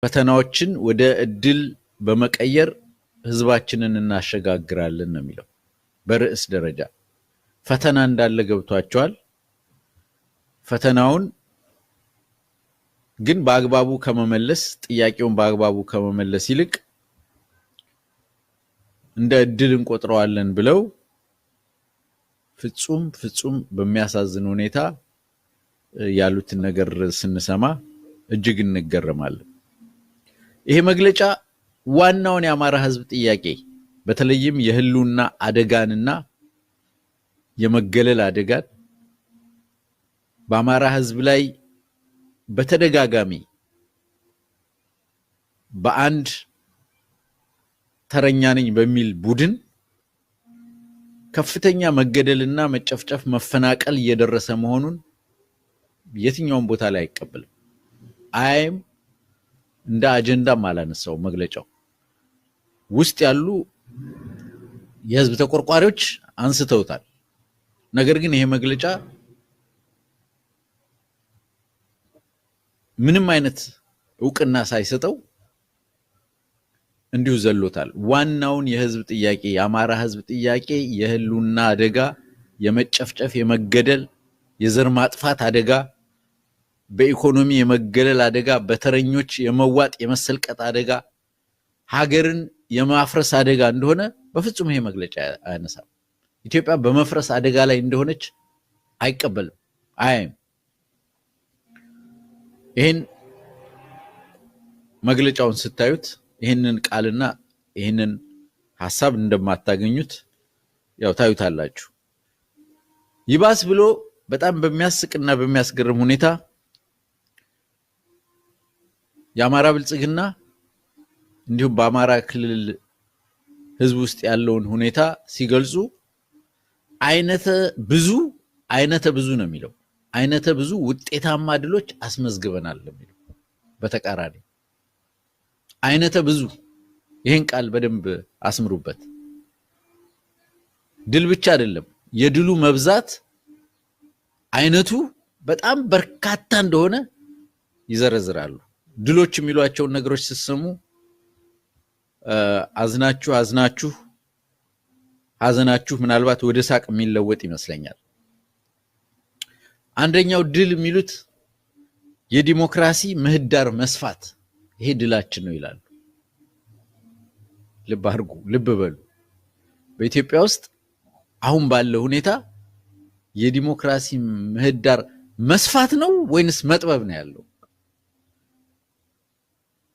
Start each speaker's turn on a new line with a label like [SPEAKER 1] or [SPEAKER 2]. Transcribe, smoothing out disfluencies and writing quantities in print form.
[SPEAKER 1] ፈተናዎችን ወደ እድል በመቀየር ህዝባችንን እናሸጋግራለን ነው የሚለው። በርዕስ ደረጃ ፈተና እንዳለ ገብቷቸዋል። ፈተናውን ግን በአግባቡ ከመመለስ ጥያቄውን በአግባቡ ከመመለስ ይልቅ እንደ እድል እንቆጥረዋለን ብለው ፍጹም በሚያሳዝን ሁኔታ ያሉትን ነገር ስንሰማ እጅግ እንገረማለን። ይሄ መግለጫ ዋናውን የአማራ ህዝብ ጥያቄ በተለይም የህልውና አደጋንና የመገለል አደጋን በአማራ ህዝብ ላይ በተደጋጋሚ በአንድ ተረኛ ነኝ በሚል ቡድን ከፍተኛ መገደልና መጨፍጨፍ መፈናቀል እየደረሰ መሆኑን የትኛውም ቦታ ላይ አይቀበልም። አይም እንደ አጀንዳም አላነሳው። መግለጫው ውስጥ ያሉ የህዝብ ተቆርቋሪዎች አንስተውታል። ነገር ግን ይሄ መግለጫ ምንም አይነት ዕውቅና ሳይሰጠው እንዲሁ ዘሎታል። ዋናውን የህዝብ ጥያቄ የአማራ ህዝብ ጥያቄ የህልውና አደጋ፣ የመጨፍጨፍ፣ የመገደል፣ የዘር ማጥፋት አደጋ፣ በኢኮኖሚ የመገለል አደጋ፣ በተረኞች የመዋጥ የመሰልቀጥ አደጋ፣ ሀገርን የማፍረስ አደጋ እንደሆነ በፍጹም ይሄ መግለጫ አያነሳም። ኢትዮጵያ በመፍረስ አደጋ ላይ እንደሆነች አይቀበልም። አይም ይሄን መግለጫውን ስታዩት ይሄንን ቃልና ይሄንን ሐሳብ እንደማታገኙት ያው ታዩታላችሁ። ይባስ ብሎ በጣም በሚያስቅና በሚያስገርም ሁኔታ የአማራ ብልጽግና እንዲሁም በአማራ ክልል ህዝብ ውስጥ ያለውን ሁኔታ ሲገልጹ አይነተ ብዙ ነው የሚለው። አይነተ ብዙ ውጤታማ ድሎች አስመዝግበናል የሚለው በተቃራኒ አይነተ ብዙ። ይሄን ቃል በደንብ አስምሩበት። ድል ብቻ አይደለም፣ የድሉ መብዛት አይነቱ በጣም በርካታ እንደሆነ ይዘረዝራሉ። ድሎች የሚሏቸውን ነገሮች ሲሰሙ አዝናችሁ ሐዘናችሁ ምናልባት ወደ ሳቅ የሚለወጥ ይመስለኛል። አንደኛው ድል የሚሉት የዲሞክራሲ ምህዳር መስፋት፣ ይሄ ድላችን ነው ይላሉ። ልብ አድርጉ፣ ልብ በሉ። በኢትዮጵያ ውስጥ አሁን ባለው ሁኔታ የዲሞክራሲ ምህዳር መስፋት ነው ወይንስ መጥበብ ነው ያለው?